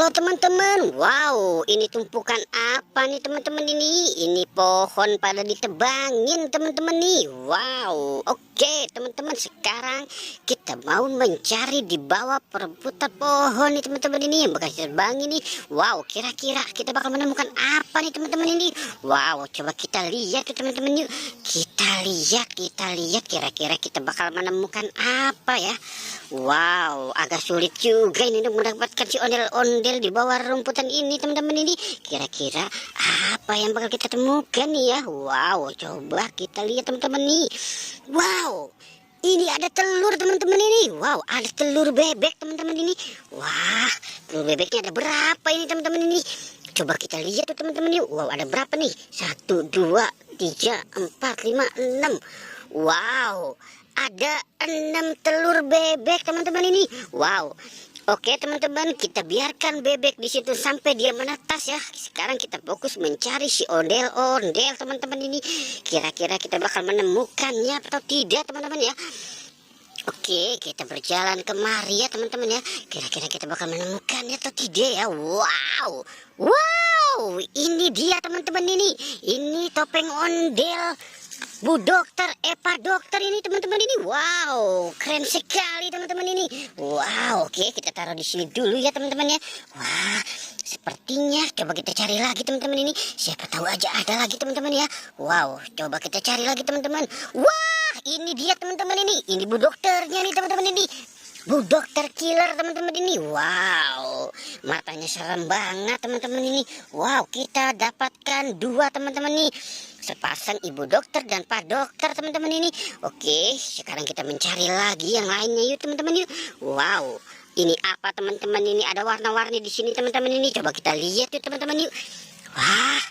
Halo teman-teman, wow, ini tumpukan apa nih teman-teman ini? Ini pohon pada ditebangin teman-teman nih. Wow, oke teman-teman, sekarang kita mau mencari di bawah perbutan pohon nih teman-teman ini yang bekas ditebangin nih. Wow, kira-kira kita bakal menemukan apa nih teman-teman ini? Wow, coba kita lihat tuh teman-teman yuk. Kita lihat kira-kira kita bakal menemukan apa ya? Wow, agak sulit juga ini untuk mendapatkan si ondel-ondel di bawah rumputan ini teman-teman ini. Kira-kira apa yang bakal kita temukan nih ya? Wow, coba kita lihat teman-teman nih. Wow, ini ada telur teman-teman ini. Wow, ada telur bebek teman-teman ini. Wah, telur bebeknya ada berapa ini teman-teman ini? Coba kita lihat tuh teman-teman yuk. Wow, ada berapa nih? 1, 2, 3, 4, 5, 6. Wow, ada 6 telur bebek teman-teman ini. Wow. Oke teman-teman, kita biarkan bebek di situ sampai dia menetas ya. Sekarang kita fokus mencari si ondel-ondel teman-teman ini. Kira-kira kita bakal menemukannya atau tidak teman-teman ya. Oke, kita berjalan kemari ya teman-teman ya. Kira-kira kita bakal menemukannya atau tidak ya. Wow. Wow, ini dia teman-teman ini. Ini topeng ondel Bu Dokter, Pak Dokter ini teman-teman ini. Wow, keren sekali teman-teman ini. Wow, oke, kita taruh di sini dulu ya teman-teman ya. Wah, sepertinya coba kita cari lagi teman-teman ini. Siapa tahu aja ada lagi teman-teman ya. Wow, coba kita cari lagi teman-teman. Wah, ini dia teman-teman ini. Ini Bu Dokternya nih teman-teman ini. Bu Dokter Killer teman-teman ini. Wow, matanya serem banget teman-teman ini. Wow, kita dapatkan 2 teman-teman nih. Sepasang Ibu Dokter dan Pak Dokter teman-teman ini. Oke, sekarang kita mencari lagi yang lainnya yuk teman-teman yuk. Wow, ini apa teman-teman ini? Ada warna-warni di sini teman-teman ini. Coba kita lihat yuk teman-teman yuk. Wah,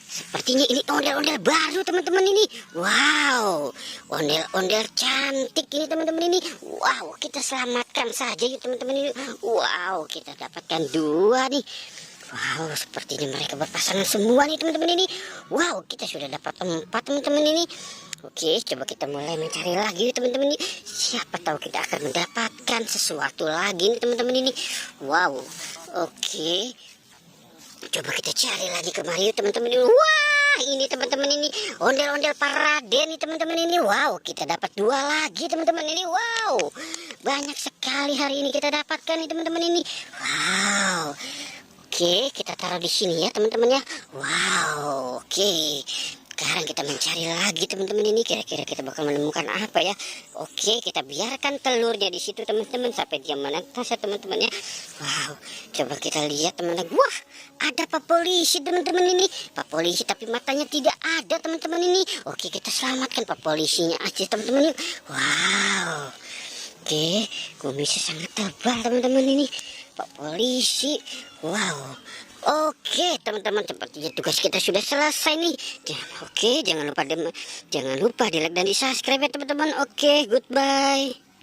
sepertinya ini ondel-ondel baru teman-teman ini. Wow, ondel-ondel cantik ini teman-teman ini. Wow, kita selamatkan saja yuk teman-teman ini. Wow, kita dapatkan 2 nih. Wow, sepertinya mereka berpasangan semua nih teman-teman ini. Wow, kita sudah dapat 4 teman-teman ini. Oke, coba kita mulai mencari lagi teman-teman ini. Siapa tahu kita akan mendapatkan sesuatu lagi nih teman-teman ini. Wow, oke. Coba kita cari lagi kemari teman-teman ini. Wah, ini teman-teman ini ondel-ondel parade nih teman-teman ini. Wow, kita dapat 2 lagi teman-teman ini. Wow, banyak sekali hari ini kita dapatkan nih teman-teman ini. Wow. Oke, kita taruh di sini ya teman-teman ya. Wow, oke. Sekarang kita mencari lagi teman-teman ini. Kira-kira kita bakal menemukan apa ya? Oke, kita biarkan telurnya di situ teman-teman sampai dia menetas ya teman-teman ya. Wow, coba kita lihat teman-teman. Wah, ada Pak Polisi teman-teman ini. Pak Polisi tapi matanya tidak ada teman-teman ini. Oke, kita selamatkan Pak Polisinya aja teman-teman yuk. Wow. Oke, kumisnya sangat tebal teman-teman ini. Pak Polisi. Wow. Oke teman-teman, sepertinya tugas kita sudah selesai nih. Oke, jangan lupa di like dan di subscribe ya teman-teman. Oke, goodbye.